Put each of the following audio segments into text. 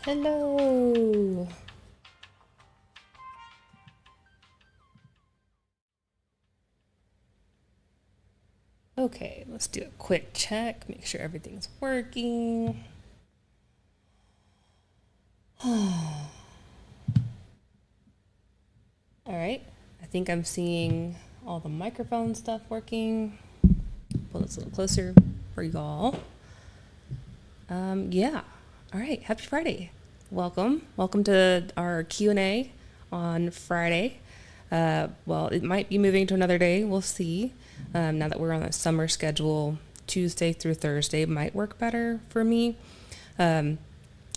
Hello. Okay, let's do a quick check, make sure everything's working. All right, I think I'm seeing all the microphone stuff working. Pull this a little closer for y'all. Yeah. All right, happy Friday. Welcome to our Q&A on Friday. Well, it might be moving to another day. We'll see. Now that we're on a summer schedule, Tuesday through Thursday might work better for me. I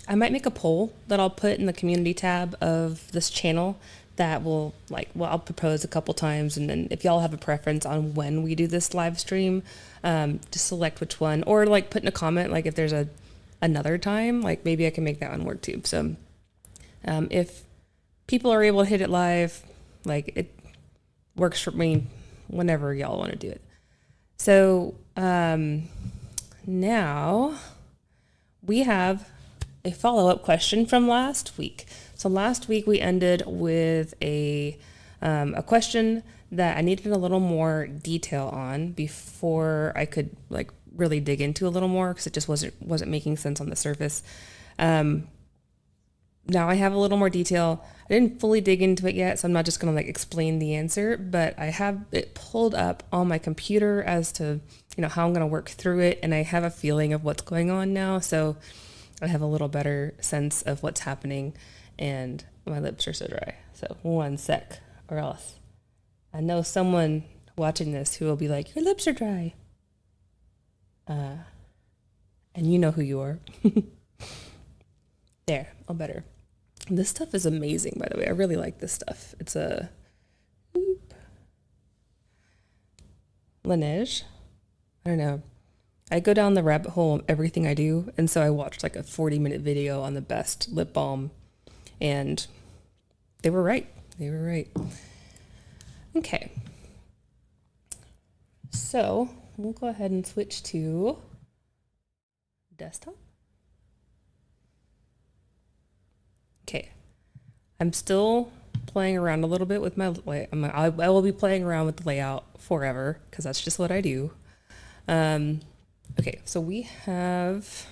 might make a poll that I'll put in the community tab of this channel that will I'll propose a couple times, and then if y'all have a preference on when we do this live stream, just select which one, or put in a comment if there's another time, maybe I can make that one work too. So if people are able to hit it live, it works for me whenever y'all want to do it. So now we have a follow-up question from last week. So last week we ended with a question that I needed a little more detail on before I could really dig into a little more, because it just wasn't making sense on the surface. Now I have a little more detail. I didn't fully dig into it yet, so I'm not just gonna explain the answer, but I have it pulled up on my computer as to how I'm gonna work through it, and I have a feeling of what's going on now, so I have a little better sense of what's happening. And my lips are so dry, so one sec, or else I know someone watching this who will be like, your lips are dry, and you know who you are. There, oh, better. This stuff is amazing, by the way. I really like this stuff. It's a Laneige. I don't know. I go down the rabbit hole of everything I do, and so I watched a 40-minute video on the best lip balm, and they were right. They were right. Okay. So we'll go ahead and switch to desktop. Okay. I'm still playing around a little bit with my I will be playing around with the layout forever, because that's just what I do. Okay, so we have,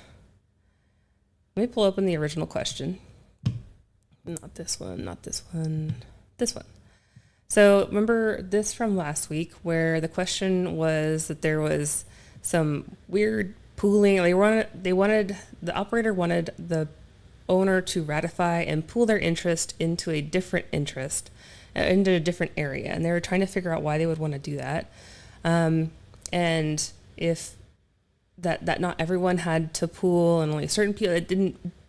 let me pull open the original question. Not this one, not this one, this one. So remember this from last week, where the question was that there was some weird pooling. The operator wanted the owner to ratify and pool their interest into a different interest, into a different area. And they were trying to figure out why they would want to do that. And if that not everyone had to pool, and only certain people,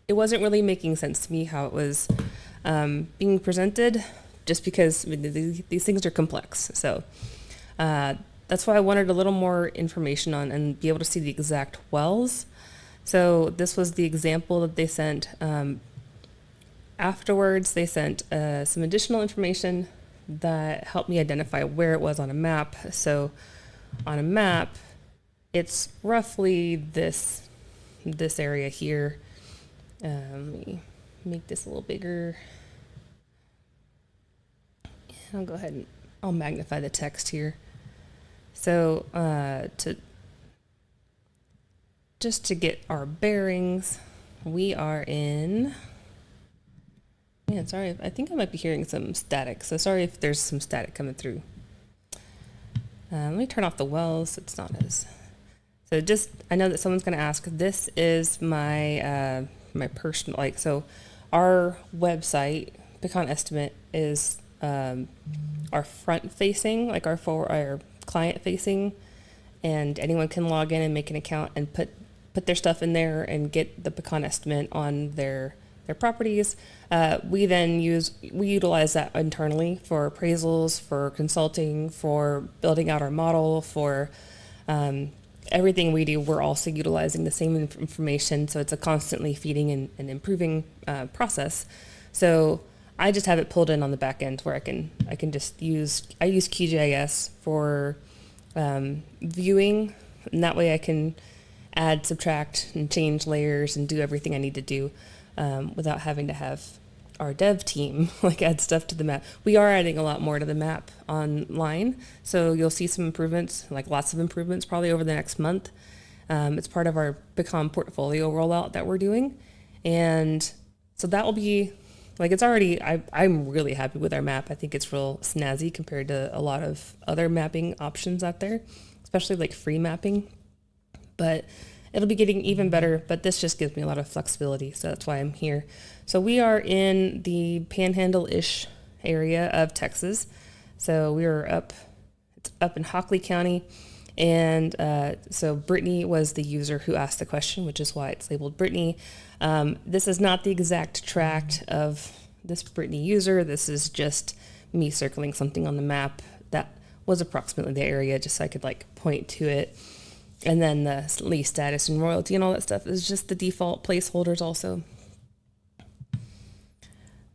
it wasn't really making sense to me how it was being presented, just because these things are complex. So that's why I wanted a little more information on and be able to see the exact wells. So this was the example that they sent. Afterwards, they sent some additional information that helped me identify where it was on a map. So on a map, it's roughly this area here. Let me make this a little bigger. I'll go ahead and I'll magnify the text here. So to get our bearings, we are in, man, sorry, I think I might be hearing some static, so sorry if there's some static coming through. Let me turn off the wells. It's not as, so just, I know that someone's going to ask, this is my my personal, so our website, Pecan Estimate, is our front facing, our client facing, and anyone can log in and make an account and put their stuff in there and get the Pecan Estimate on their properties. We utilize that internally for appraisals, for consulting, for building out our model, for everything we do. We're also utilizing the same information, so it's a constantly feeding and improving process. So I just have it pulled in on the back end where I can just use QGIS for viewing, and that way I can add, subtract, and change layers and do everything I need to do. without having to have our dev team like add stuff to the map. We are adding a lot more to the map online, so you'll see some improvements, like lots of improvements probably over the next month. It's part of our Become portfolio rollout that we're doing, and so that will be like, it's already, I'm really happy with our map. I think it's real snazzy compared to a lot of other mapping options out there, especially like free mapping, but it'll be getting even better. But this just gives me a lot of flexibility, so that's why I'm here. So we are in the panhandle-ish area of Texas. So we are it's up in Hockley County. And so Brittany was the user who asked the question, which is why it's labeled Brittany. This is not the exact tract of this Brittany user. This is just me circling something on the map that was approximately the area, just so I could like point to it. And then the lease status and royalty and all that stuff is just the default placeholders also.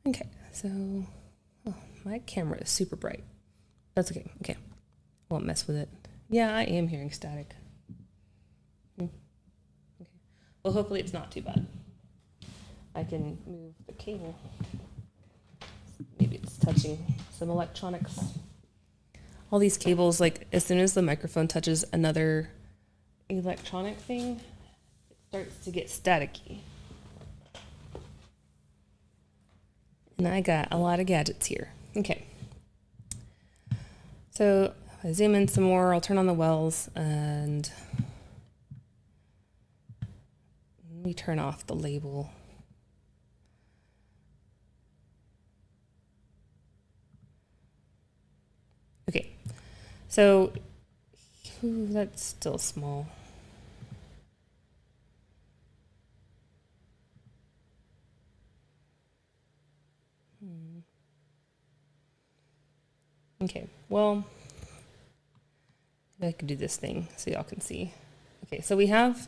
Okay, so my camera is super bright. That's okay. Okay, won't mess with it. Yeah, I am hearing static. Okay. Well, hopefully it's not too bad. I can move the cable. Maybe it's touching some electronics. All these cables, like as soon as the microphone touches another electronic thing, it starts to get staticky. And I got a lot of gadgets here. Okay. So if I zoom in some more, I'll turn on the wells and let me turn off the label. Okay, so that's still small. Okay, well, I could do this thing so y'all can see. Okay, so we have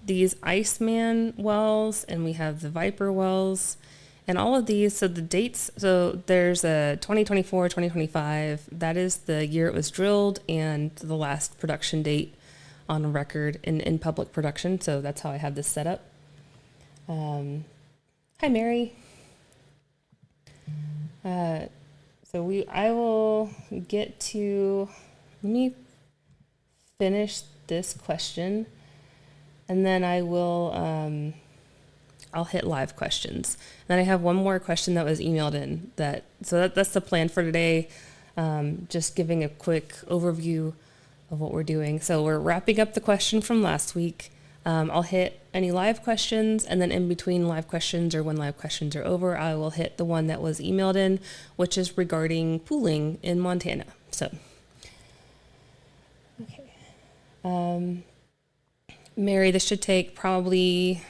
these Iceman wells and we have the Viper wells and all of these. So the dates, so there's a 2024, 2025. That is the year it was drilled and the last production date on record in public production. So that's how I have this set up. Hi, Mary. So I will get to, let me finish this question and then I will, I'll hit live questions. And then I have one more question that was emailed in that's the plan for today. Just giving a quick overview of what we're doing. So we're wrapping up the question from last week. I'll hit any live questions, and then in between live questions or when live questions are over, I will hit the one that was emailed in, which is regarding pooling in Montana. So, okay. Mary, this should take probably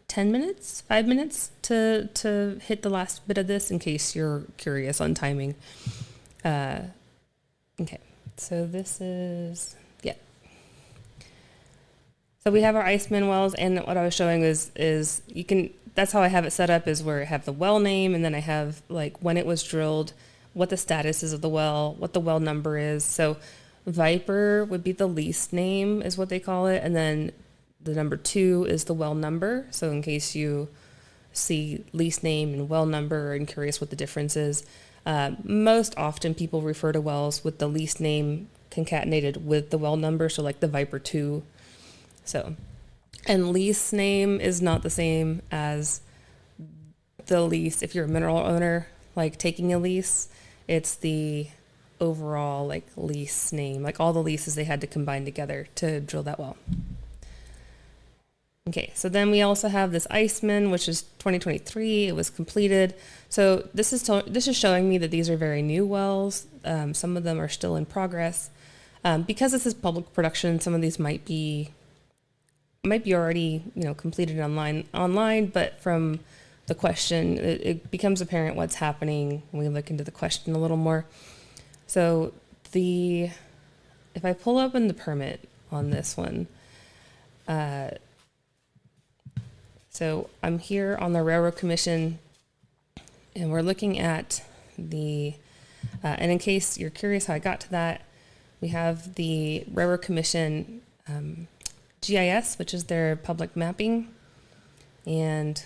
10 minutes, 5 minutes to hit the last bit of this in case you're curious on timing. Okay, so this is, yeah. So we have our Iceman wells, and what I was showing is you can, that's how I have it set up, is where I have the well name, and then I have like when it was drilled, what the status is of the well, what the well number is. So Viper would be the lease name is what they call it, and then the number 2 is the well number. So in case you see lease name and well number and curious what the difference is, most often people refer to wells with the lease name concatenated with the well number. So like the Viper 2. So, and lease name is not the same as the lease. If you're a mineral owner, like taking a lease, it's the overall like lease name, like all the leases they had to combine together to drill that well. Okay, so then we also have this Iceman, which is 2023. It was completed. So this is showing me that these are very new wells. Some of them are still in progress. Because this is public production, some of these might be already, completed online, but from the question, it becomes apparent what's happening when we look into the question a little more. So if I pull open the permit on this one, so I'm here on the Railroad Commission, and we're looking at and in case you're curious how I got to that, we have the Railroad Commission GIS, which is their public mapping, and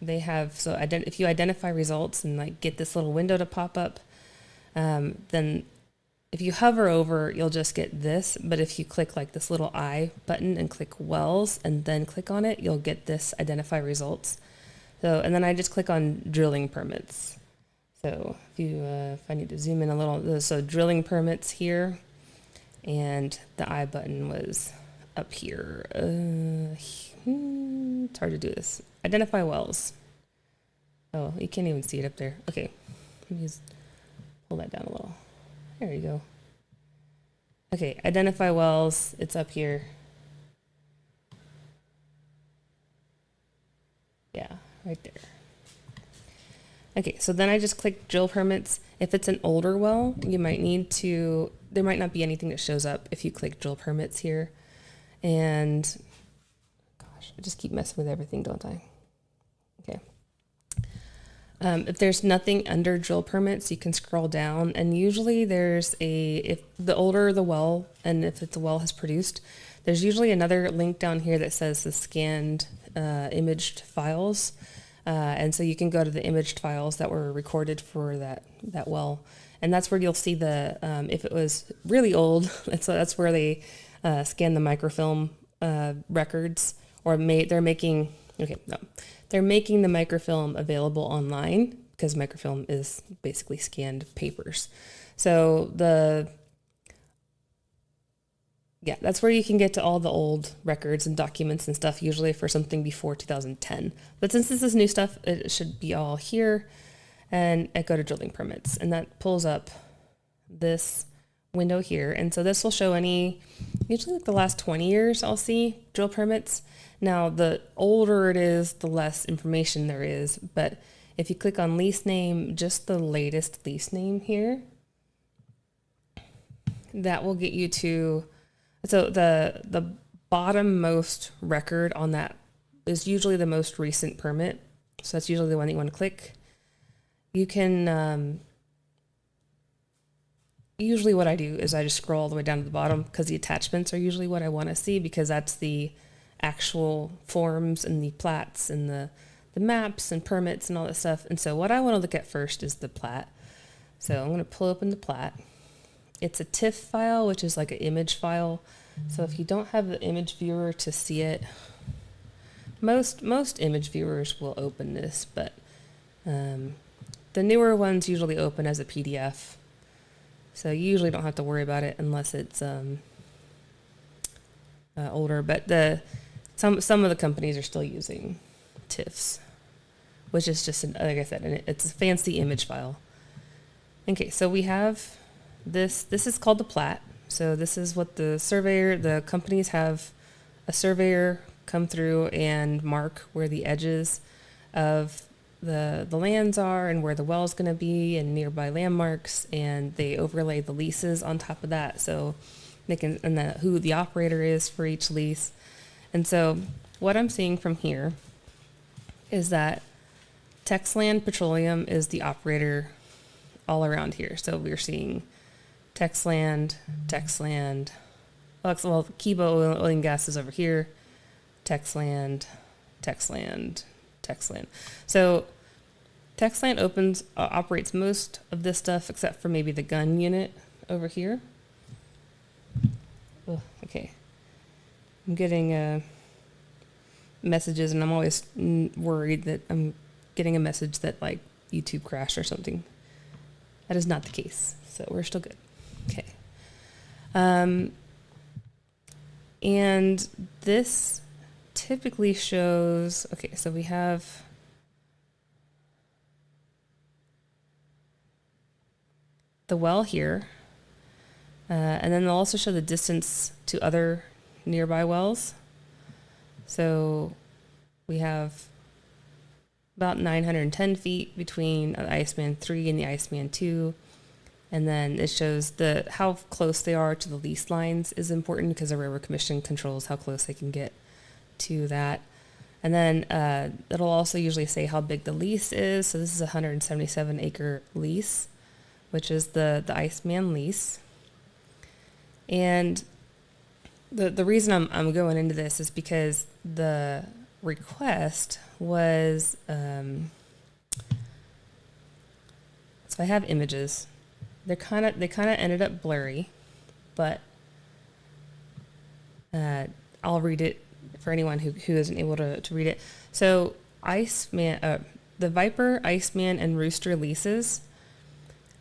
they have, so if you identify results and like get this little window to pop up, then if you hover over, you'll just get this. But if you click like this little I button and click wells and then click on it, you'll get this identify results. So, and then I just click on drilling permits. So if I need to zoom in a little, so drilling permits here, and the I button was up here. It's hard to do this. Identify wells. Oh, you can't even see it up there. Okay, let me just pull that down a little. There you go. Okay, identify wells. It's up here. Yeah, right there. Okay, so then I just click drill permits. If it's an older well, you might need to, there might not be anything that shows up if you click drill permits here. And gosh, I just keep messing with everything, don't I? Okay. If there's nothing under drill permits, you can scroll down, and usually there's if the older the well, and if the well has produced, there's usually another link down here that says the scanned imaged files. And so you can go to the imaged files that were recorded for that well, and that's where you'll see the if it was really old, that's where they scan the microfilm records, or they're making the microfilm available online, because microfilm is basically scanned papers. So that's where you can get to all the old records and documents and stuff, usually for something before 2010. But since this is new stuff, it should be all here. And I go to drilling permits, and that pulls up this window here. And so this will show usually like the last 20 years I'll see drill permits. Now, the older it is, the less information there is. But if you click on lease name, just the latest lease name here, that will get you to, so the bottom-most record on that is usually the most recent permit. So that's usually the one that you want to click. You can, usually what I do is I just scroll all the way down to the bottom, because the attachments are usually what I want to see, because that's the actual forms and the plats and the maps and permits and all that stuff. And so what I want to look at first is the plat. So I'm going to pull open the plat. It's a TIFF file, which is like an image file. So if you don't have the image viewer to see it, most image viewers will open this, but the newer ones usually open as a PDF. So you usually don't have to worry about it unless it's older. But some of the companies are still using TIFFs, which is just, like I said, it's a fancy image file. Okay, so we have this. This is called the plat. So this is what the companies have a surveyor come through and mark where the edges of the lands are and where the well is going to be and nearby landmarks, and they overlay the leases on top of that, so they can, and who the operator is for each lease. And so what I'm seeing from here is that Texland Petroleum is the operator all around here. So we're seeing Texland, well, Kibo Oil and Gas is over here, Texland. So Texland operates most of this stuff except for maybe the gun unit over here. Oh, okay. I'm getting messages, and I'm always worried that I'm getting a message that like YouTube crashed or something. That is not the case, so we're still good. Okay. And this typically shows, okay, so we have the well here, and then they'll also show the distance to other nearby wells. So we have about 910 feet between the Iceman 3 and the Iceman 2. And then it shows how close they are to the lease lines is important, because the Railroad Commission controls how close they can get to that. And then it'll also usually say how big the lease is. So this is a 177 acre lease, which is the Iceman lease. And the reason I'm going into this is because request was, so I have images. They kind of ended up blurry, but I'll read it for anyone who isn't able to read it. So the Viper, Iceman, and Rooster leases,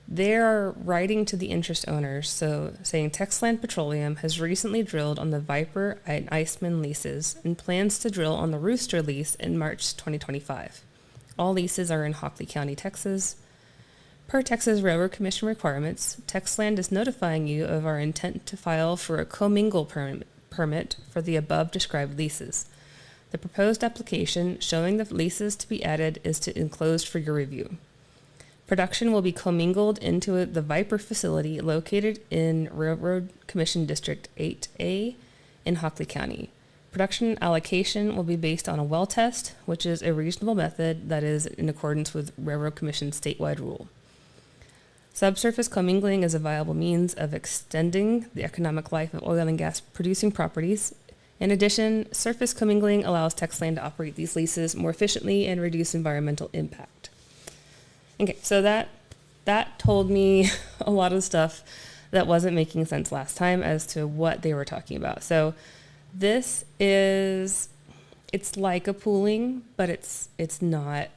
they're writing to the interest owners, so saying Texland Petroleum has recently drilled on the Viper and Iceman leases and plans to drill on the Rooster lease in March 2025. All leases are in Hockley County, Texas. Per Texas Railroad Commission requirements, Texland is notifying you of our intent to file for a commingle permit for the above described leases. The proposed application showing the leases to be added is enclosed for your review. Production will be commingled into the Viper facility located in Railroad Commission District 8A in Hockley County. Production allocation will be based on a well test, which is a reasonable method that is in accordance with Railroad Commission's statewide rule. Subsurface commingling is a viable means of extending the economic life of oil and gas producing properties. In addition, surface commingling allows Texland to operate these leases more efficiently and reduce environmental impact. Okay, so that told me a lot of stuff that wasn't making sense last time as to what they were talking about. So it's like a pooling, but it's not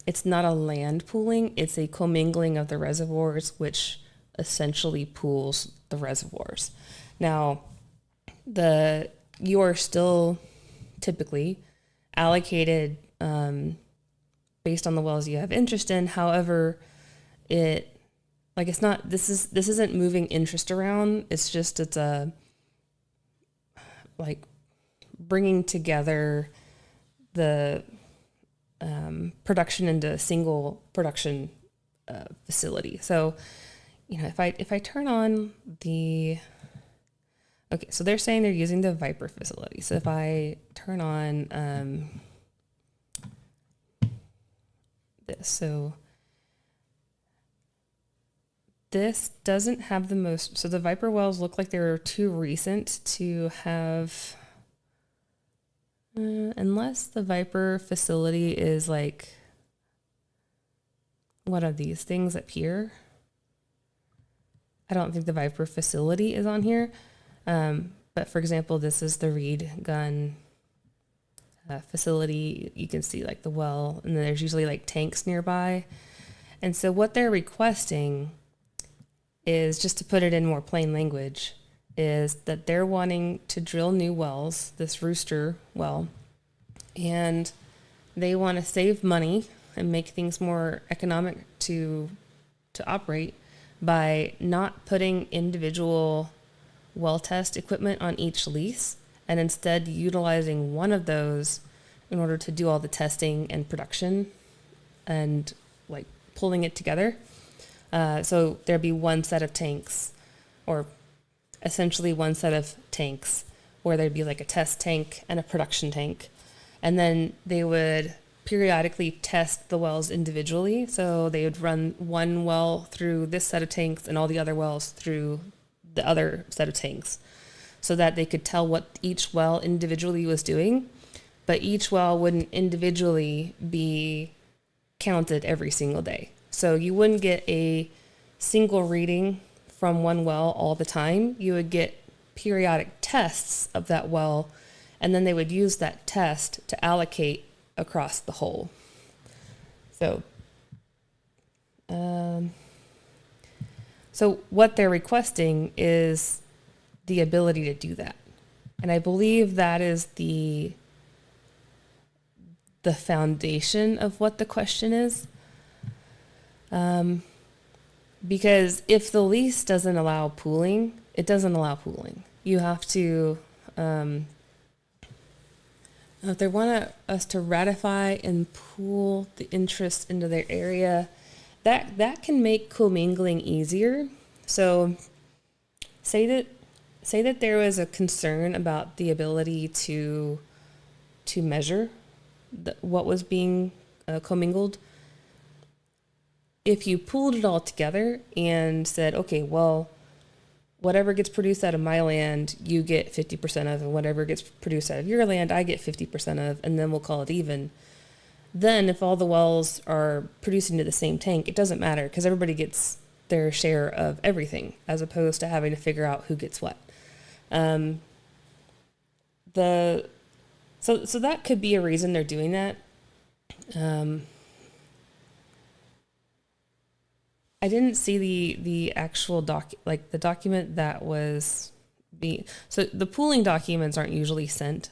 a land pooling. It's a commingling of the reservoirs, which essentially pools the reservoirs. Now, you are still typically allocated based on the wells you have interest in. However, this isn't moving interest around. It's like bringing together the production into a single production facility. So, if I turn on okay, so they're saying they're using the Viper facility. So if I turn on this, so this doesn't have the most, so the Viper wells look like they're too recent to have, unless the Viper facility is like one of these things up here. I don't think the Viper facility is on here. But for example, this is the Reed gun facility. You can see like the well, and then there's usually like tanks nearby. And so what they're requesting is, just to put it in more plain language, is that they're wanting to drill new wells, this Rooster well, and they want to save money and make things more economic to operate by not putting individual well test equipment on each lease, and instead utilizing one of those in order to do all the testing and production and like pulling it together. So there'd be one set of tanks, or essentially one set of tanks, where there'd be like a test tank and a production tank. And then they would periodically test the wells individually. So they would run one well through this set of tanks and all the other wells through the other set of tanks, so that they could tell what each well individually was doing, but each well wouldn't individually be counted every single day. So you wouldn't get a single reading from one well all the time. You would get periodic tests of that well, and then they would use that test to allocate across the whole. So, So what they're requesting is the ability to do that. And I believe that is the foundation of what the question is. Because if the lease doesn't allow pooling, it doesn't allow pooling. You have to, if they want us to ratify and pool the interest into their area, that can make commingling easier. So say that there was a concern about the ability to measure what was being commingled. If you pooled it all together and said, okay, well, whatever gets produced out of my land, you get 50% of, and whatever gets produced out of your land, I get 50% of, and then we'll call it even. Then if all the wells are producing to the same tank, it doesn't matter because everybody gets their share of everything, as opposed to having to figure out who gets what. So that could be a reason they're doing that. I didn't see the actual the document that was so the pooling documents aren't usually sent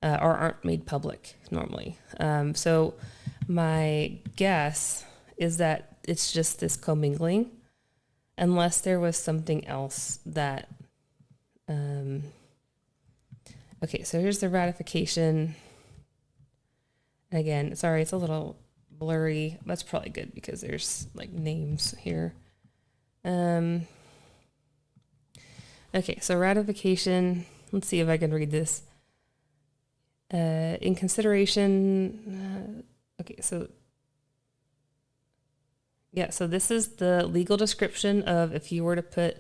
or aren't made public normally. So my guess is that it's just this commingling, unless there was something else that, okay, so here's the ratification. Again, sorry, it's a little blurry. That's probably good because there's like names here. Okay, so ratification, let's see if I can read this. In consideration, okay, so yeah, so this is the legal description of if you were to put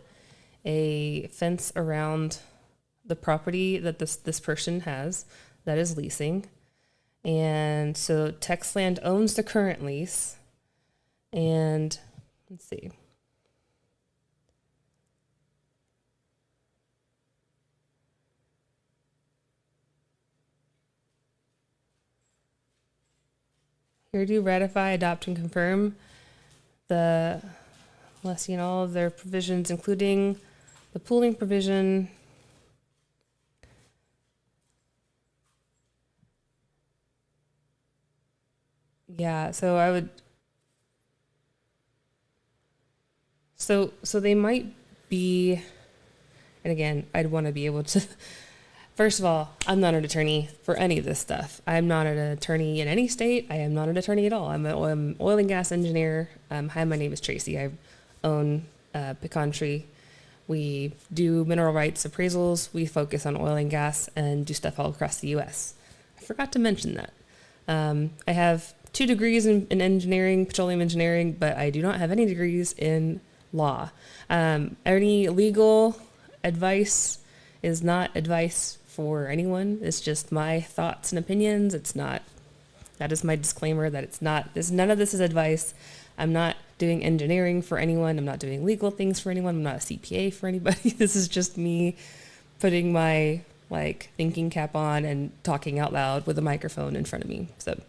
a fence around the property that this person has that is leasing. And so Texland owns the current lease. And let's see. Here do ratify, adopt, and confirm the lessee and all of their provisions, including the pooling provision. Yeah, so I would. So they might be, and again, I'd want to be able to. First of all, I'm not an attorney for any of this stuff. I'm not an attorney in any state. I am not an attorney at all. I'm an oil and gas engineer. Hi, my name is Tracy. I own Pecan Tree. We do mineral rights appraisals. We focus on oil and gas and do stuff all across the U.S. I forgot to mention that. I have 2 degrees in engineering, petroleum engineering, but I do not have any degrees in law. Any legal advice is not advice for anyone. It's just my thoughts and opinions. It's not, that is my disclaimer that it's not, none of this is advice. I'm not doing engineering for anyone. I'm not doing legal things for anyone. I'm not a CPA for anybody. This is just me putting my thinking cap on and talking out loud with a microphone in front of me. So,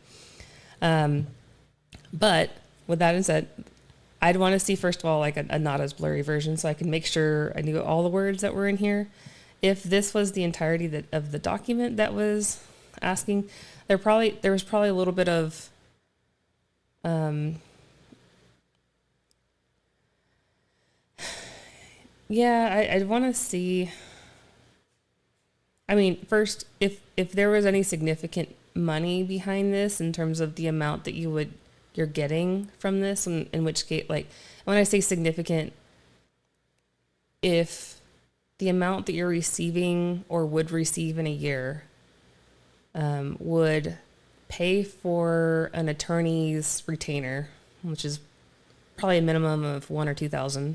but with that said, I'd want to see first of all a not as blurry version so I can make sure I knew all the words that were in here. If this was the entirety of the document that was asking, there was probably a little bit of yeah, I'd want to see. I mean, first, if there was any significant money behind this in terms of the amount that you're getting from this, in which case, when I say significant, if the amount that you're receiving or would receive in a year would pay for an attorney's retainer, which is probably a minimum of $1,000 or $2,000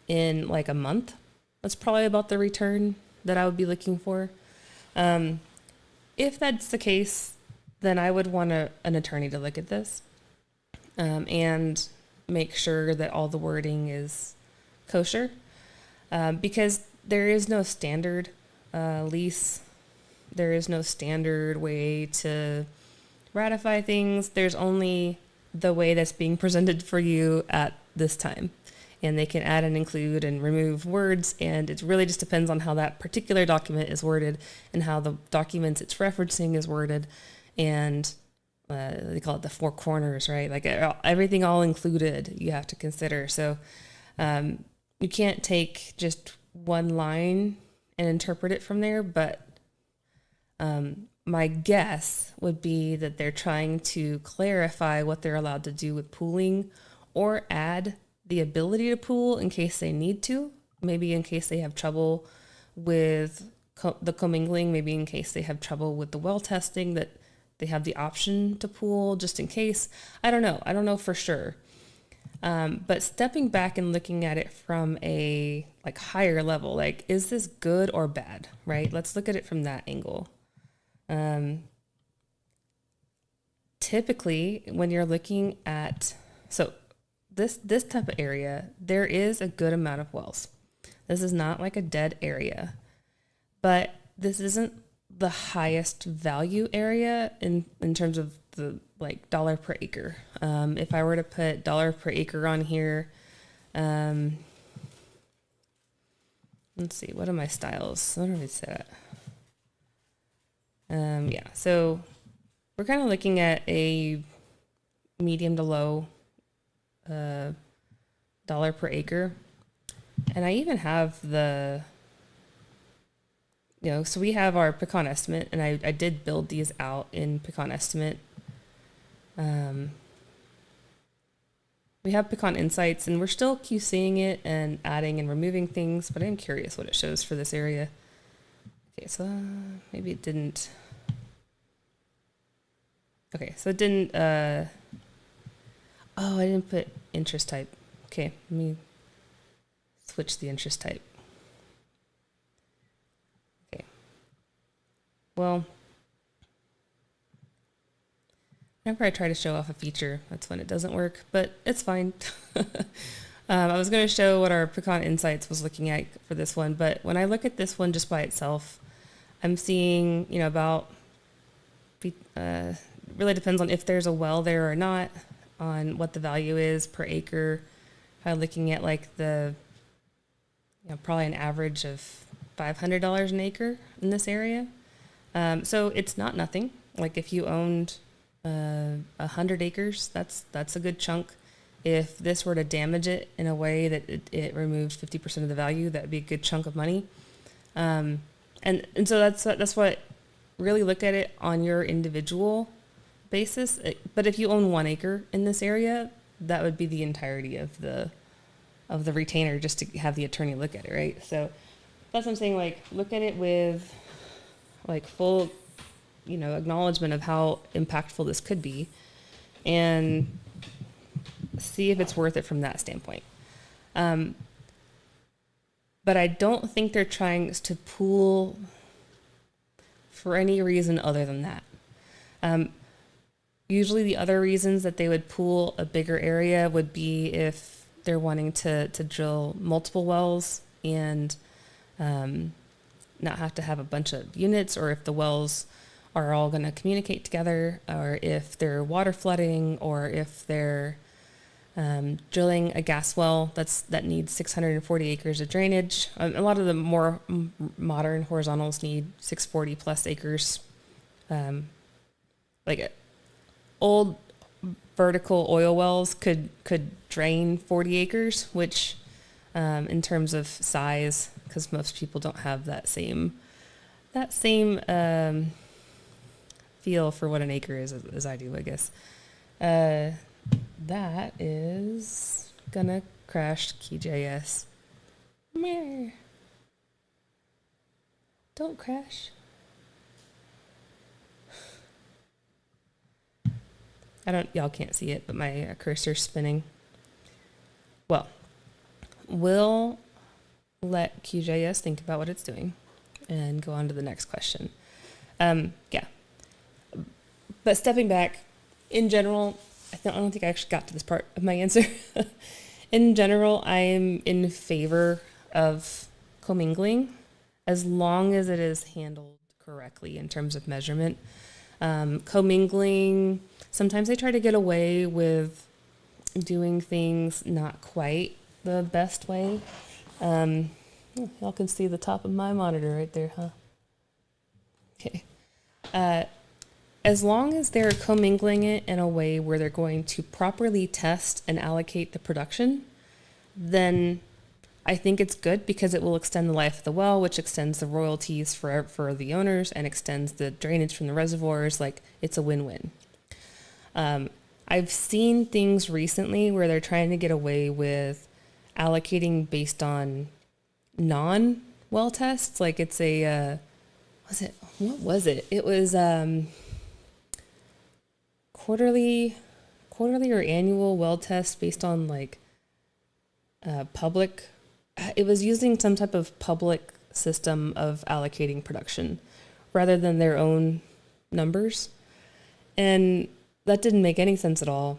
in a month, that's probably about the return that I would be looking for. If that's the case, then I would want an attorney to look at this and make sure that all the wording is kosher, because there is no standard lease. There is no standard way to ratify things. There's only the way that's being presented for you at this time. And they can add and include and remove words, and it really just depends on how that particular document is worded and how the documents it's referencing is worded, and they call it the 4 corners, right? Everything all included you have to consider. So you can't take just one line and interpret it from there, but my guess would be that they're trying to clarify what they're allowed to do with pooling, or add the ability to pool in case they need to, maybe in case they have trouble with the commingling, maybe in case they have trouble with the well testing, that they have the option to pool just in case. I don't know for sure. But stepping back and looking at it from a like higher level, like, is this good or bad, right? Let's look at it from that angle. Typically, when you're looking at, so this type of area, there is a good amount of wells. This is not like a dead area, but this isn't the highest value area in terms of the like dollar per acre. If I were to put dollar per acre on here, let's see, what are my styles? What do we set? Yeah, so we're kind of looking at a medium to low dollar per acre. And I even have the, so we have our pecan estimate, and I did build these out in pecan estimate. We have pecan insights, and we're still QCing it and adding and removing things, but I'm curious what it shows for this area. Okay, so maybe it didn't. Okay, so it didn't, oh, I didn't put interest type. Okay, let me switch the interest type. Okay. Well, whenever I try to show off a feature, that's when it doesn't work, but it's fine. I was going to show what our pecan insights was looking at for this one, but when I look at this one just by itself, I'm seeing, about, really depends on if there's a well there or not, on what the value is per acre. I'm looking at like the, probably an average of $500 an acre in this area. So it's not nothing. Like if you owned 100 acres, that's a good chunk. If this were to damage it in a way that it removed 50% of the value, that would be a good chunk of money. And so that's what, really look at it on your individual basis. But if you own 1 acre in this area, that would be the entirety of the retainer, just to have the attorney look at it, right? So that's what I'm saying, like, look at it with like full, acknowledgement of how impactful this could be, and see if it's worth it from that standpoint. But I don't think they're trying to pool for any reason other than that. Usually the other reasons that they would pool a bigger area would be if they're wanting to drill multiple wells and not have to have a bunch of units, or if the wells are all going to communicate together, or if they're water flooding, or if they're drilling a gas well that needs 640 acres of drainage. A lot of the more modern horizontals need 640 plus acres. Like old vertical oil wells could drain 40 acres, which in terms of size, because most people don't have that same feel for what an acre is as I do, I guess. That is gonna crash QGIS. Meh. Don't crash. Y'all can't see it, but my cursor's spinning. Well, we'll let QGIS think about what it's doing and go on to the next question. Yeah. But stepping back, in general, I don't think I actually got to this part of my answer. In general, I am in favor of commingling as long as it is handled correctly in terms of measurement. Commingling, sometimes they try to get away with doing things not quite the best way. Y'all can see the top of my monitor right there, huh? Okay. As long as they're commingling it in a way where they're going to properly test and allocate the production, then I think it's good, because it will extend the life of the well, which extends the royalties for the owners and extends the drainage from the reservoirs. Like, it's a win-win. I've seen things recently where they're trying to get away with allocating based on non-well tests. Like, it's what was it? It was quarterly quarterly or annual well test based on like public. It was using some type of public system of allocating production rather than their own numbers. And that didn't make any sense at all.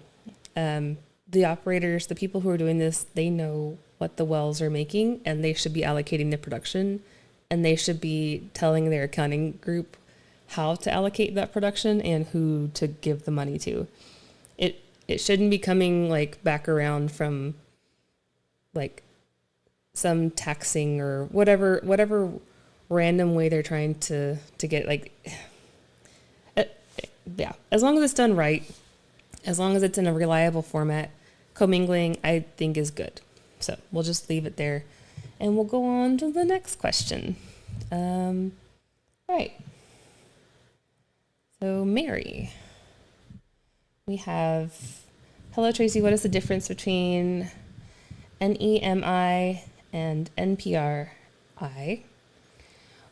The operators, the people who are doing this, they know what the wells are making and they should be allocating the production, and they should be telling their accounting group how to allocate that production and who to give the money to. It shouldn't be coming like back around from like some taxing or whatever random way they're trying to get like yeah, as long as it's done right, as long as it's in a reliable format, commingling I think is good. So we'll just leave it there and we'll go on to the next question. Right. So Mary, we have, hello Tracy, what is the difference between NEMI and NPRI?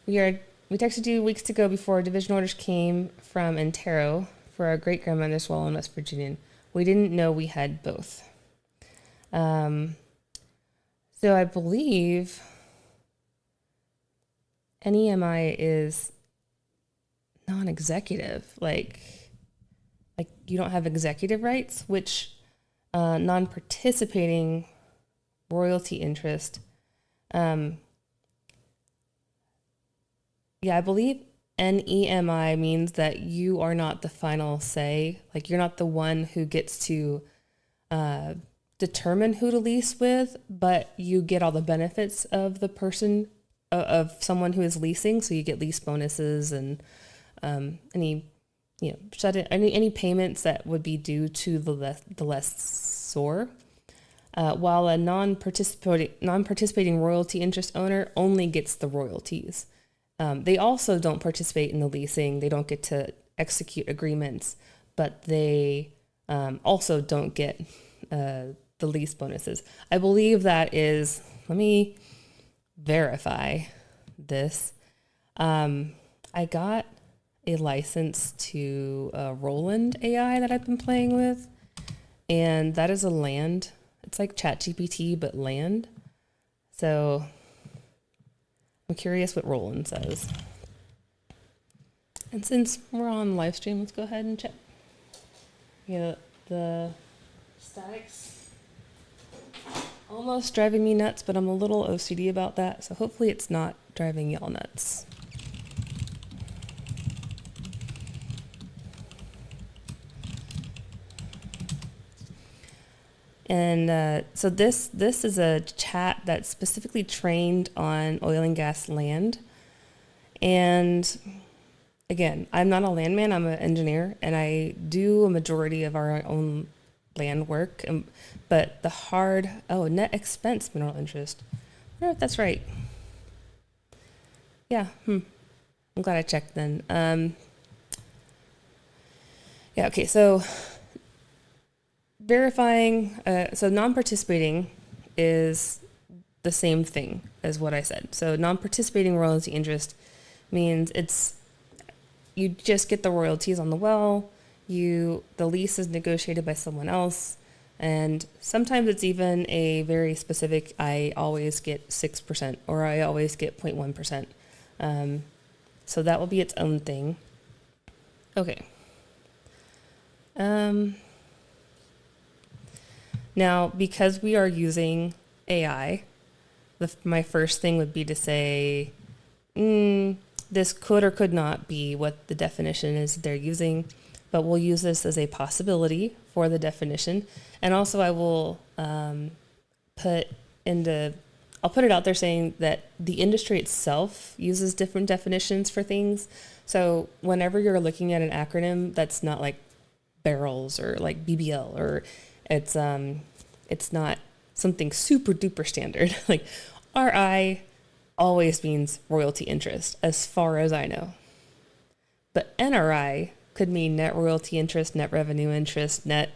We texted you weeks ago before division orders came from Antero for our great-grandmother's well in West Virginia. We didn't know we had both. So I believe NEMI is non-executive, like you don't have executive rights, which non-participating royalty interest. Yeah, I believe NEMI means that you are not the final say. Like you're not the one who gets to determine who to lease with, but you get all the benefits of the person, of someone who is leasing. So you get lease bonuses and any payments that would be due to the lessor. While a non-participating royalty interest owner only gets the royalties. They also don't participate in the leasing. They don't get to execute agreements, but they also don't get the lease bonuses. I believe that is, let me verify this. I got a license to Rowland.ai that I've been playing with, and that is a land. It's like ChatGPT, but land. So I'm curious what Rowland says. And since we're on live stream, let's go ahead and check. Yeah, the statics almost driving me nuts, but I'm a little OCD about that. So hopefully it's not driving y'all nuts. And so this is a chat that's specifically trained on oil and gas land. And again, I'm not a landman, I'm an engineer, and I do a majority of our own land work. But the hard, net expense mineral interest. I don't know if that's right. Yeah, I'm glad I checked then. Yeah, okay, so verifying, so non-participating is the same thing as what I said. So non-participating royalty interest means you just get the royalties on the well, the lease is negotiated by someone else, and sometimes it's even a very specific, I always get 6% or I always get 0.1%. So that will be its own thing. Okay. Now, because we are using AI, my first thing would be to say, this could or could not be what the definition is they're using, but we'll use this as a possibility for the definition. And also I will put it out there saying that the industry itself uses different definitions for things. So whenever you're looking at an acronym that's not like barrels or like BBL, or it's not something super duper standard. Like RI always means royalty interest as far as I know. But NRI could mean net royalty interest, net revenue interest, net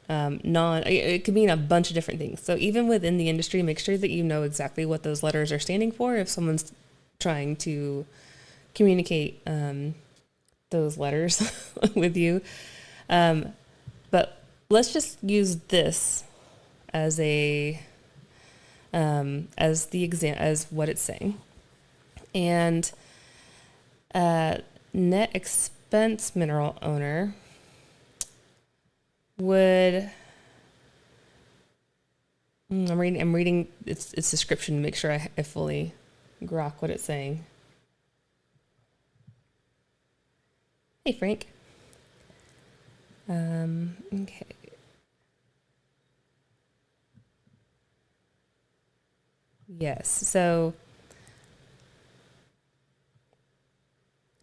it could mean a bunch of different things. So even within the industry, make sure that you know exactly what those letters are standing for if someone's trying to communicate those letters with you. But let's just use this as a as what it's saying. And net expense mineral owner would, I'm reading its description to make sure I fully grok what it's saying. Hey, Frank. Okay. Yes, so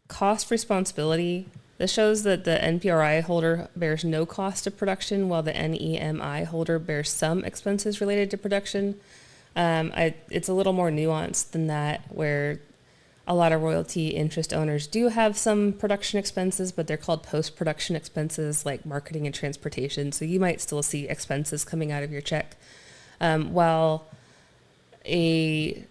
cost responsibility. This shows that the NPRI holder bears no cost of production, while the NEMI holder bears some expenses related to production. It's a little more nuanced than that, where a lot of royalty interest owners do have some production expenses, but they're called post-production expenses, like marketing and transportation. So you might still see expenses coming out of your check, while a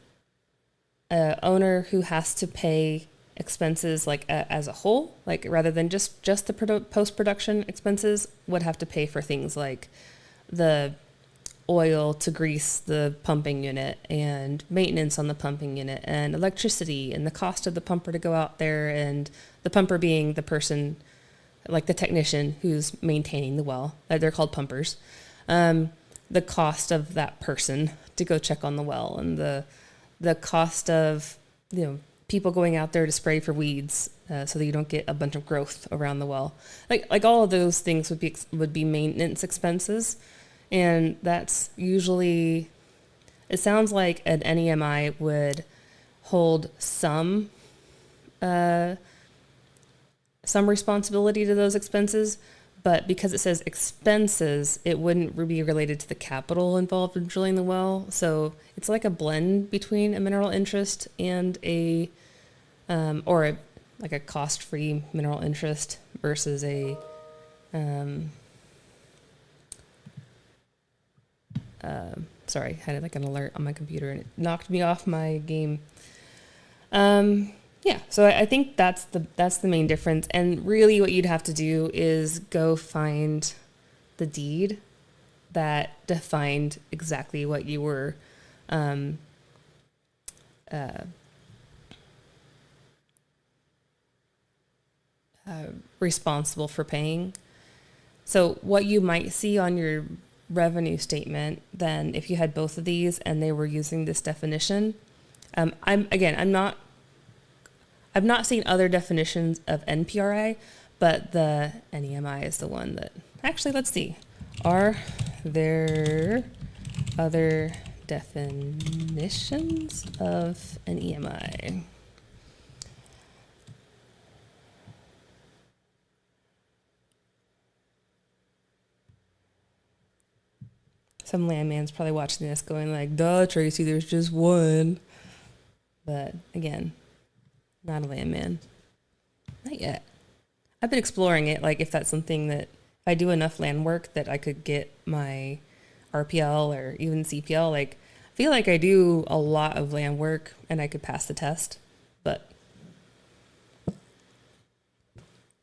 owner who has to pay expenses like as a whole, like rather than just the post-production expenses, would have to pay for things like the oil to grease the pumping unit and maintenance on the pumping unit and electricity and the cost of the pumper to go out there, and the pumper being the person, like the technician who's maintaining the well. They're called pumpers. The cost of that person to go check on the well, and the cost of, people going out there to spray for weeds, so that you don't get a bunch of growth around the well. Like all of those things would be maintenance expenses, and that's usually, it sounds like an NEMI would hold some responsibility to those expenses, but because it says expenses, it wouldn't be related to the capital involved in drilling the well. So it's like a blend between a mineral interest and a cost-free mineral interest versus a sorry, I had like an alert on my computer and it knocked me off my game. Yeah, so I think that's the main difference. And really what you'd have to do is go find the deed that defined exactly what you were responsible for paying. So what you might see on your revenue statement then, if you had both of these and they were using this definition, I've not seen other definitions of NPRI, but the NEMI is the one that, actually, let's see. Are there other definitions of NEMI? Some landman's probably watching this going like, duh, Tracy, there's just one. But again, not a landman. Not yet. I've been exploring it, like if that's something that if I do enough land work that I could get my RPL or even CPL. Like, I feel like I do a lot of land work and I could pass the test, but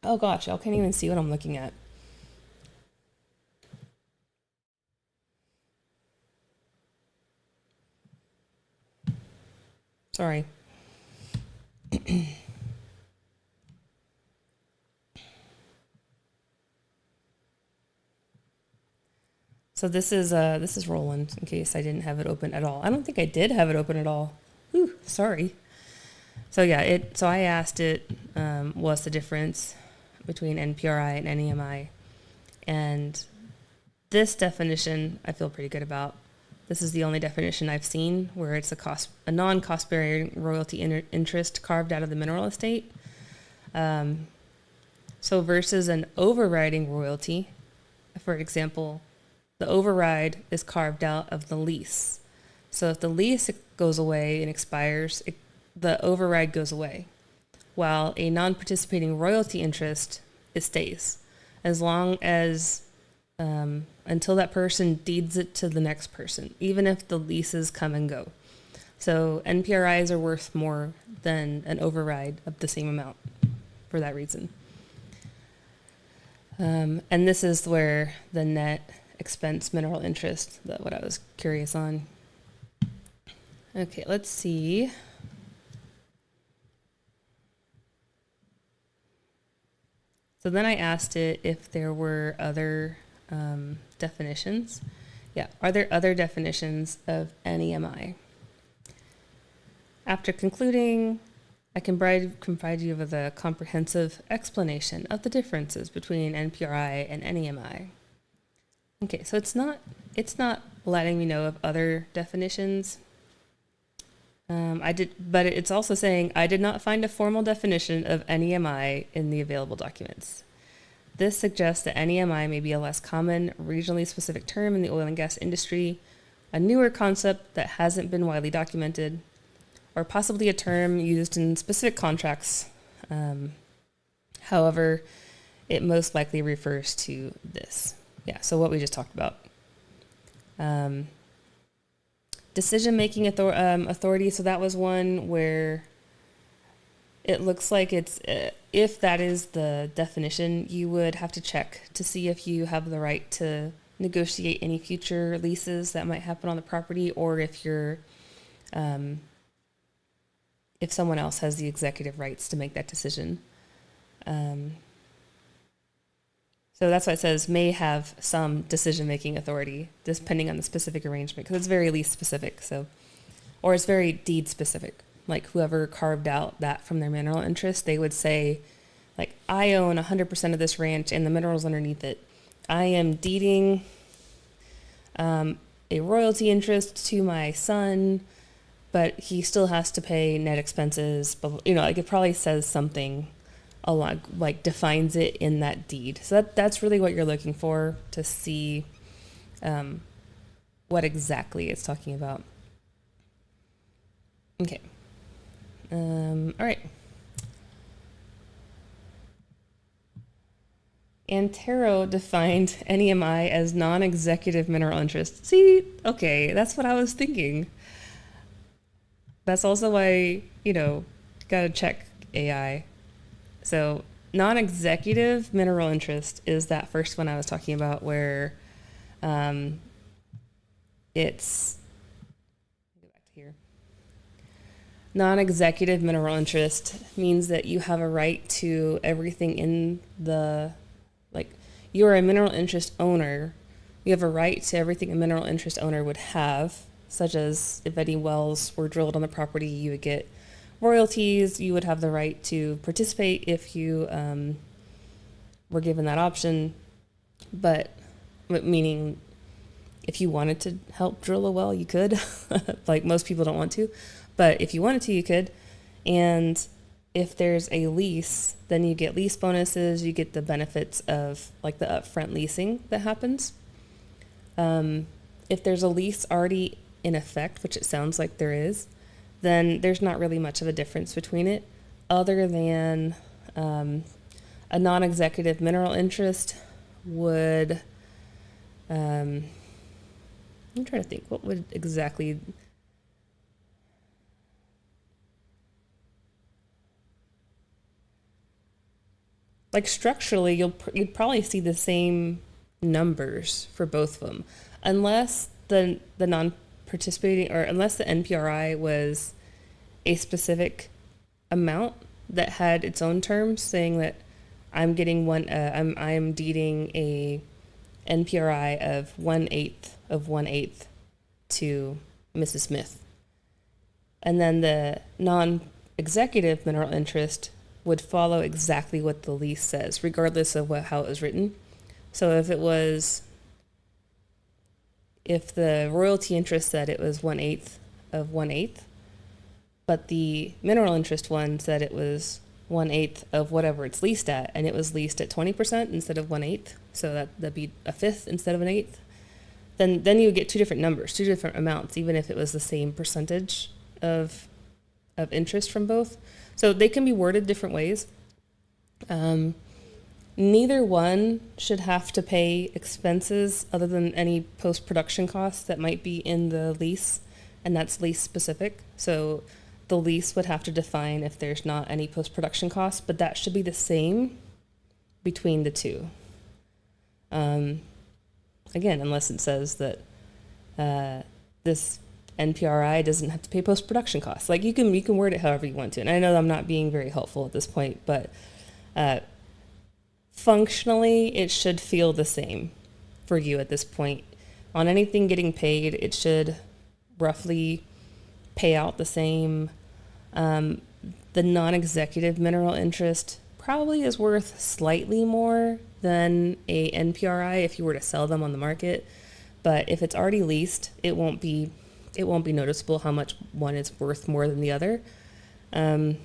oh gosh, y'all can't even see what I'm looking at. Sorry. So this is Rowland, in case I didn't have it open at all. I don't think I did have it open at all. Ooh, sorry. So yeah, so I asked it, what's the difference between NPRI and NEMI, and this definition I feel pretty good about. This is the only definition I've seen where it's a non-cost bearing royalty interest carved out of the mineral estate. So versus an overriding royalty, for example, the override is carved out of the lease. So if the lease goes away and expires, the override goes away. While a non-participating royalty interest, it stays as long as until that person deeds it to the next person, even if the leases come and go. So NPRIs are worth more than an override of the same amount for that reason. And this is where the net expense mineral interest, what I was curious on. Okay, let's see. So then I asked it if there were other definitions. Yeah, are there other definitions of NEMI? After concluding, I can provide you with a comprehensive explanation of the differences between NPRI and NEMI. Okay, so it's not letting me know of other definitions. But it's also saying I did not find a formal definition of NEMI in the available documents. This suggests that NEMI may be a less common, regionally specific term in the oil and gas industry, a newer concept that hasn't been widely documented, or possibly a term used in specific contracts. However, it most likely refers to this. Yeah, so what we just talked about. Decision-making authority, so that was one where it looks like it's, if that is the definition, you would have to check to see if you have the right to negotiate any future leases that might happen on the property, or if you're, if someone else has the executive rights to make that decision. So that's why it says may have some decision-making authority, depending on the specific arrangement, because it's very lease specific. So, or it's very deed specific. Like whoever carved out that from their mineral interest, they would say, like, I own 100% of this ranch and the minerals underneath it. I am deeding a royalty interest to my son, but he still has to pay net expenses. But you know, like it probably says something along, like defines it in that deed. So that's really what you're looking for to see what exactly it's talking about. Okay. All right. Antero defined NEMI as non-executive mineral interest. See, okay, that's what I was thinking. That's also why, you know, gotta check AI. So non-executive mineral interest is that first one I was talking about where it's, go back to here. Non-executive mineral interest means that you have a right to everything in the, like you are a mineral interest owner. You have a right to everything a mineral interest owner would have, such as if any wells were drilled on the property, you would get royalties. You would have the right to participate if you were given that option, but meaning if you wanted to help drill a well, you could. Like most people don't want to, but if you wanted to, you could. And if there's a lease, then you get lease bonuses. You get the benefits of like the upfront leasing that happens. If there's a lease already in effect, which it sounds like there is, then there's not really much of a difference between it other than a non-executive mineral interest would, I'm trying to think, what would exactly, like structurally, you'd probably see the same numbers for both of them, unless the non-participating, or unless the NPRI was a specific amount that had its own terms, saying that I'm getting I'm deeding a NPRI of 1/8 to Mrs. Smith, and then the non-executive mineral interest would follow exactly what the lease says, regardless of how it was written. So if the royalty interest said it was 1/8 of 1/8, but the mineral interest one said it was 1/8 of whatever it's leased at, and it was leased at 20% instead of 1/8, so that'd be a fifth instead of an eighth, then you would get two different numbers, two different amounts, even if it was the same percentage of interest from both. So they can be worded different ways. Neither one should have to pay expenses other than any post-production costs that might be in the lease, and that's lease specific. So the lease would have to define if there's not any post-production costs, but that should be the same between the two. Again, unless it says that this NPRI doesn't have to pay post-production costs. Like you can word it however you want to. And I know I'm not being very helpful at this point, but functionally it should feel the same for you at this point. On anything getting paid, it should roughly pay out the same. The non-executive mineral interest probably is worth slightly more than a NPRI if you were to sell them on the market. But if it's already leased, it won't be noticeable how much one is worth more than the other. And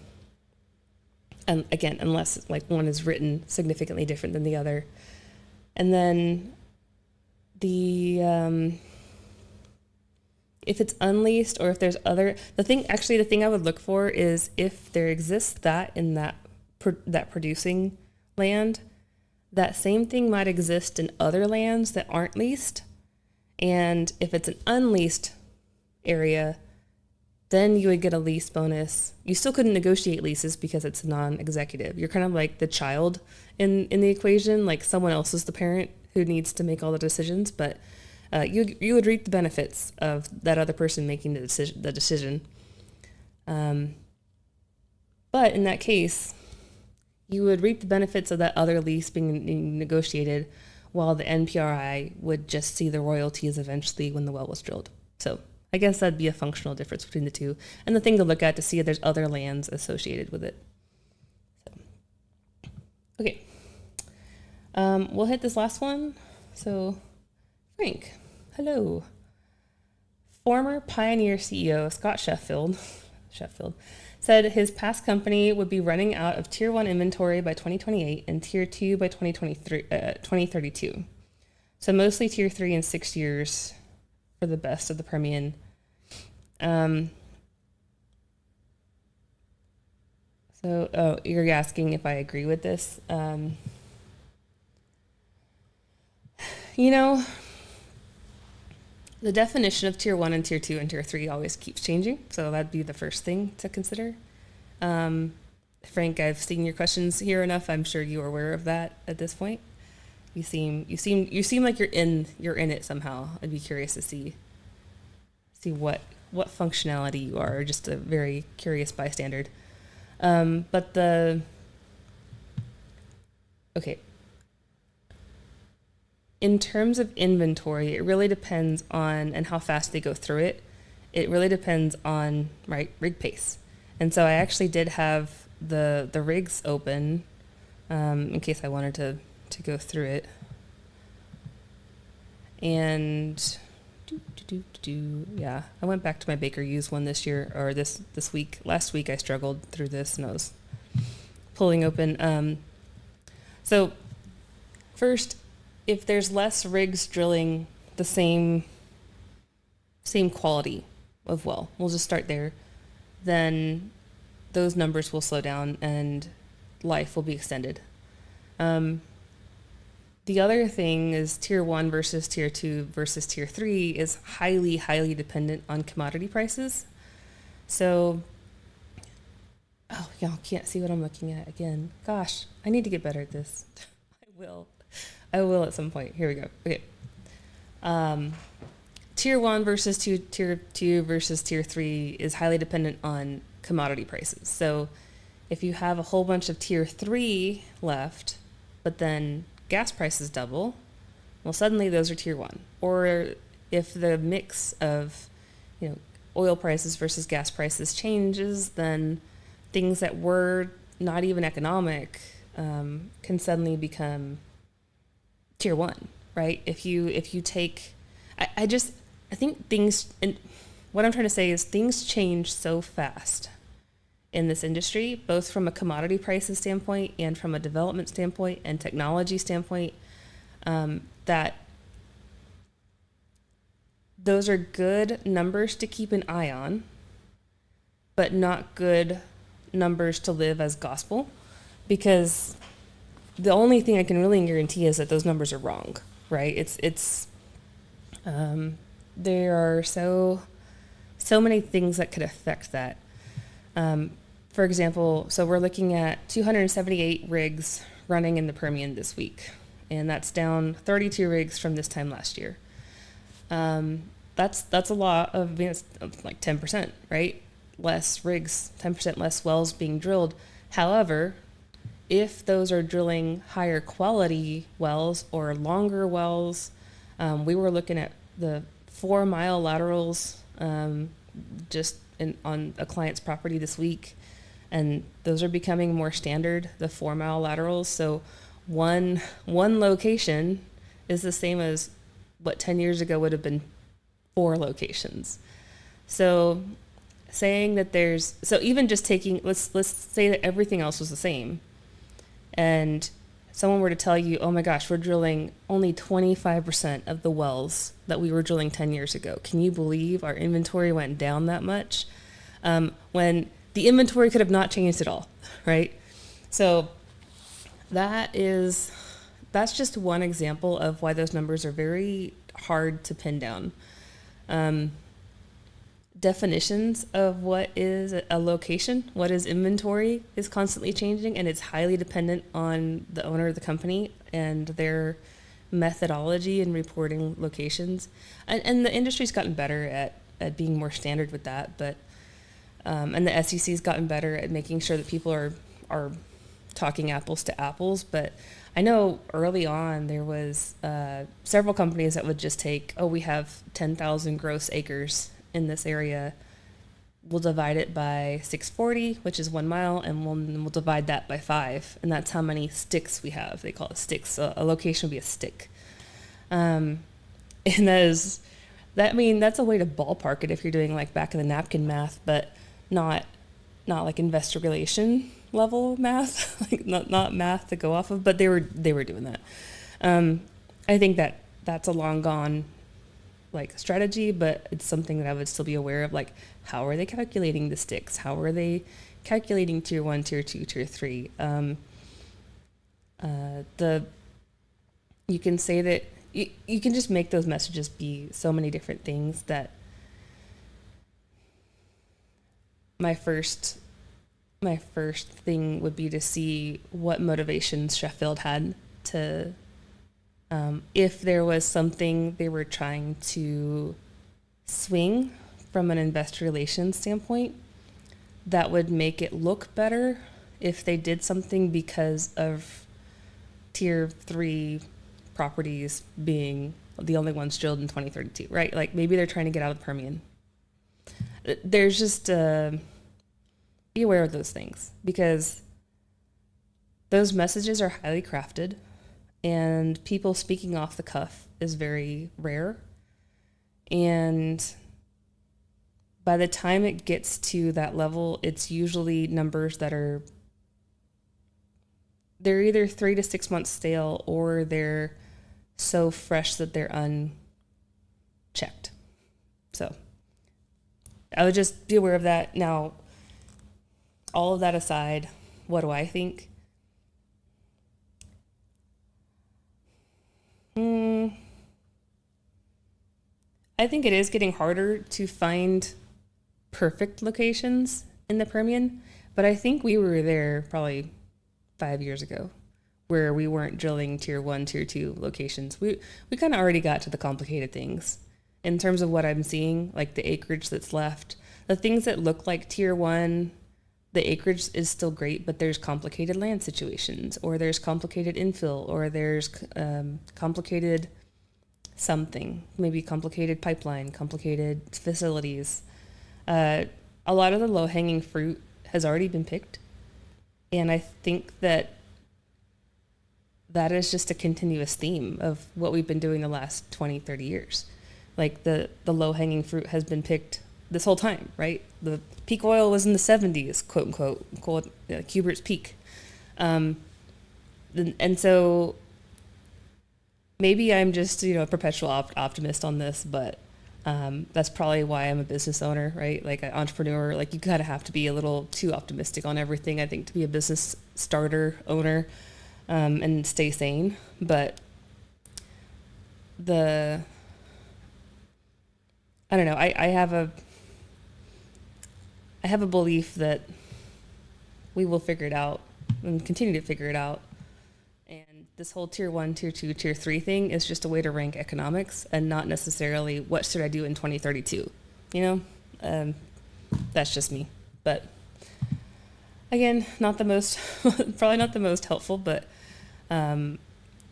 again, unless like one is written significantly different than the other. And then the if it's unleased or if there's the thing I would look for is if there exists that in that producing land, that same thing might exist in other lands that aren't leased. And if it's an unleased area, then you would get a lease bonus. You still couldn't negotiate leases because it's non-executive. You're kind of like the child in the equation, like someone else is the parent who needs to make all the decisions, but you would reap the benefits of that other person making the decision. But in that case, you would reap the benefits of that other lease being negotiated, while the NPRI would just see the royalties eventually when the well was drilled. So I guess that'd be a functional difference between the two, and the thing to look at to see if there's other lands associated with it. So, okay, we'll hit this last one. So Frank, hello. Former Pioneer CEO Scott Sheffield said his past company would be running out of Tier 1 inventory by 2028 and Tier 2 by 2032. So mostly Tier 3 in 6 years for the best of the Permian. So you're asking if I agree with this. The definition of Tier 1 and Tier 2 and Tier 3 always keeps changing, so that'd be the first thing to consider. Frank, I've seen your questions here enough. I'm sure you are aware of that at this point. You seem like you're in it somehow. I'd be curious to see what functionality you are, or just a very curious bystander. Okay. In terms of inventory, it really depends on, and how fast they go through it. It really depends on, rig pace. And so I actually did have the rigs open in case I wanted to go through it. And yeah, I went back to my Baker Hughes one this year, or this week. Last week I struggled through this and I was pulling open. So first, if there's less rigs drilling the same quality of well, we'll just start there, then those numbers will slow down and life will be extended. The other thing is Tier 1 versus Tier 2 versus Tier 3 is highly, highly dependent on commodity prices. So, y'all can't see what I'm looking at again. Gosh, I need to get better at this. I will at some point. Here we go. Okay. Tier 1 versus Tier 2 versus Tier 3 is highly dependent on commodity prices. So if you have a whole bunch of Tier 3 left, but then gas prices double, well, suddenly those are Tier 1. Or if the mix of, oil prices versus gas prices changes, then things that were not even economic can suddenly become Tier 1, right? If you take, I think things, and what I'm trying to say is things change so fast in this industry, both from a commodity prices standpoint and from a development standpoint and technology standpoint, that those are good numbers to keep an eye on, but not good numbers to live as gospel, because the only thing I can really guarantee is that those numbers are wrong, right? There are so many things that could affect that. For example, so we're looking at 278 rigs running in the Permian this week. and that's down 32 rigs from this time last year. That's a lot of, I mean, it's like 10%, right? Less rigs, 10% less wells being drilled. However, if those are drilling higher quality wells or longer wells, we were looking at the 4-mile laterals on a client's property this week, and those are becoming more standard, the 4-mile laterals. So one location is the same as what 10 years ago would have been 4 locations. So saying that even just taking, let's say that everything else was the same, and someone were to tell you, oh my gosh, we're drilling only 25% of the wells that we were drilling 10 years ago. Can you believe our inventory went down that much? When the inventory could have not changed at all, right? So that's just one example of why those numbers are very hard to pin down. Definitions of what is a location, what is inventory, is constantly changing, and it's highly dependent on the owner of the company and their methodology in reporting locations. And the industry's gotten better at being more standard with that, but and the SEC's gotten better at making sure that people are talking apples to apples. But I know early on there was several companies that would just take, we have 10,000 gross acres in this area, we'll divide it by 640, which is 1 mile, and we'll divide that by 5, and that's how many sticks we have. They call it sticks. A location would be a stick, and that's a way to ballpark it if you're doing like back of the napkin math, but not like investor relation level math, like not math to go off of. But they were doing that. I think that's a long gone like strategy, but it's something that I would still be aware of. Like, how are they calculating the sticks? How are they calculating tier 1, tier 2, tier 3? You can say that you can just make those messages be so many different things. That my first thing would be to see what motivations Sheffield had to, if there was something they were trying to swing from an investor relations standpoint that would make it look better if they did something because of tier 3 properties being the only ones drilled in 2032, right? Like maybe they're trying to get out of the Permian. There's just be aware of those things, because those messages are highly crafted, and people speaking off the cuff is very rare. And by the time it gets to that level, it's usually numbers that they're either 3 to 6 months stale, or they're so fresh that they're unchecked. So I would just be aware of that. Now, all of that aside, what do I think? I think it is getting harder to find perfect locations in the Permian, but I think we were there probably 5 years ago, where we weren't drilling tier 1, tier 2 locations. We kind of already got to the complicated things in terms of what I'm seeing, like the acreage that's left. The things that look like tier 1, the acreage is still great, but there's complicated land situations, or there's complicated infill, or there's complicated something, maybe complicated pipeline, complicated facilities. A lot of the low-hanging fruit has already been picked, and I think that is just a continuous theme of what we've been doing the last 20, 30 years. Like the low-hanging fruit has been picked this whole time, right? The peak oil was in the 70s, quote unquote, called Hubert's peak. And so maybe I'm just, a perpetual optimist on this, but that's probably why I'm a business owner, right? Like an entrepreneur, like you gotta have to be a little too optimistic on everything, I think, to be a business starter, owner, and stay sane. But I don't know, I have a belief that we will figure it out and continue to figure it out. And this whole tier 1, tier 2, tier 3 thing is just a way to rank economics and not necessarily what should I do in 2032. You know, that's just me. But again, not the most, probably not the most helpful, but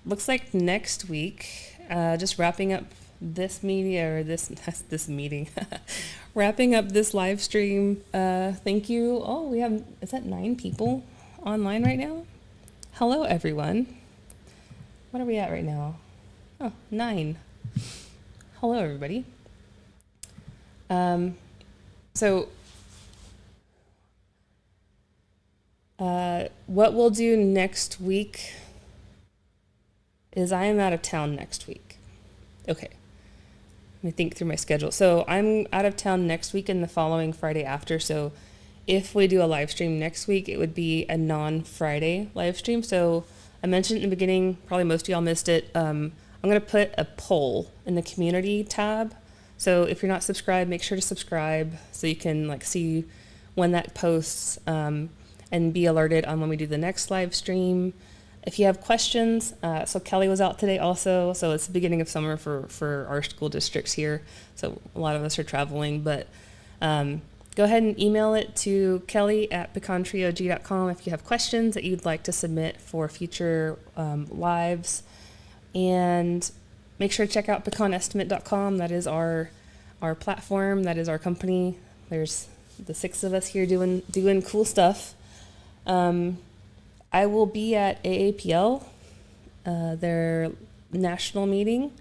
looks like next week, just wrapping up this media or this meeting, wrapping up this live stream. Thank you. Oh, we have, is that 9 people online right now? Hello, everyone. What are we at right now? Oh, 9. Hello, everybody. So what we'll do next week is I am out of town next week. Okay. Let me think through my schedule. So I'm out of town next week and the following Friday after. So if we do a live stream next week, it would be a non-Friday live stream. So I mentioned in the beginning, probably most of y'all missed it. I'm going to put a poll in the community tab. So if you're not subscribed, make sure to subscribe so you can like see when that posts and be alerted on when we do the next live stream. If you have questions, so Kelly was out today also, so it's the beginning of summer for our school districts here. So a lot of us are traveling, but go ahead and email it to kelly@pecantriog.com if you have questions that you'd like to submit for future lives. And make sure to check out pecanestimate.com. That is our platform. That is our company. There's the 6 of us here doing cool stuff. I will be at AAPL, their national meeting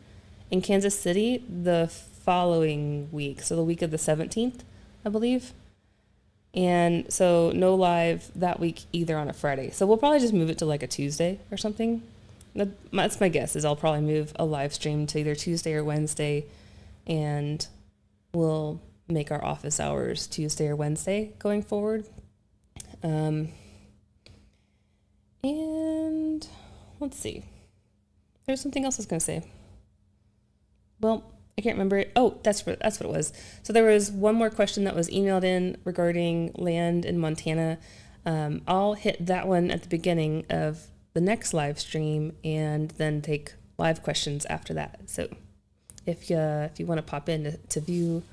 in Kansas City the following week. So the week of the 17th. I believe. And so no live that week either on a Friday. So we'll probably just move it to like a Tuesday or something. That's my guess, is I'll probably move a live stream to either Tuesday or Wednesday, and we'll make our office hours Tuesday or Wednesday going forward. And let's see. There's something else I was going to say. Well, I can't remember it. Oh, that's what it was. So there was one more question that was emailed in regarding land in Montana. I'll hit that one at the beginning of the next live stream and then take live questions after that. So if you want to pop in to view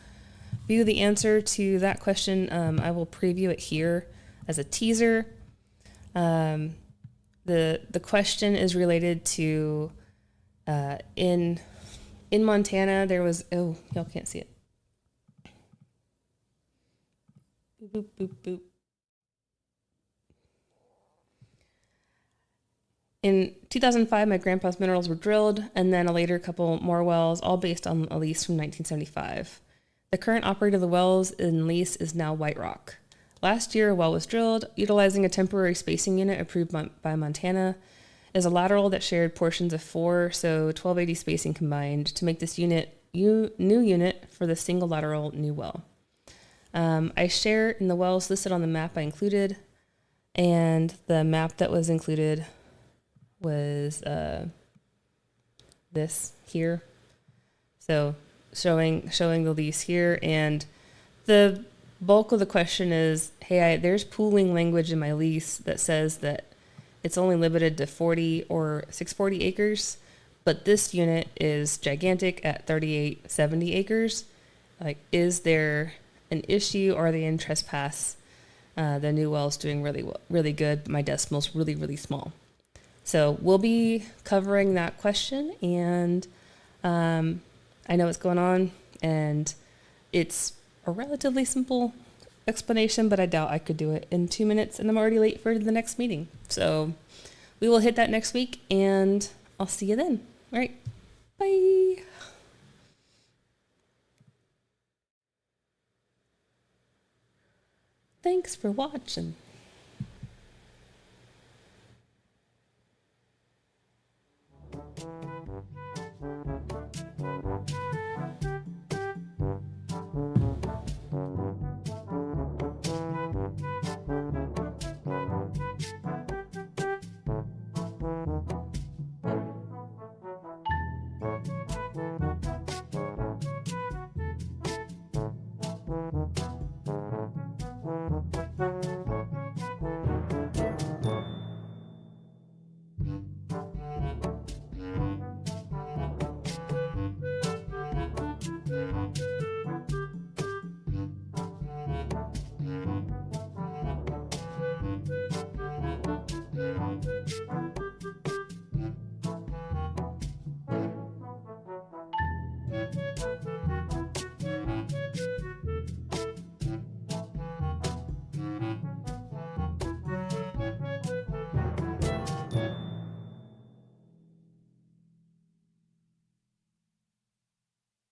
the answer to that question, I will preview it here as a teaser. The question is related to in Montana, there was, oh, y'all can't see it. Boop, boop, boop, boop. In 2005, my grandpa's minerals were drilled, and then a later couple more wells, all based on a lease from 1975. The current operator of the wells in lease is now White Rock. Last year, a well was drilled, utilizing a temporary spacing unit approved by Montana. Is a lateral that shared portions of 4, so 1280 spacing combined to make this new unit for the single lateral new well. I share in the wells listed on the map I included, and the map that was included was this here. So showing the lease here, and the bulk of the question is, hey, there's pooling language in my lease that says that it's only limited to 40 or 640 acres, but this unit is gigantic at 3870 acres. Like, is there an issue, or are they in trespass? The new well's doing really good. My decimal's really, really small. So we'll be covering that question, and I know what's going on, and it's a relatively simple explanation, but I doubt I could do it in 2 minutes, and I'm already late for the next meeting. So we will hit that next week, and I'll see you then. All right, bye. Thanks for watching.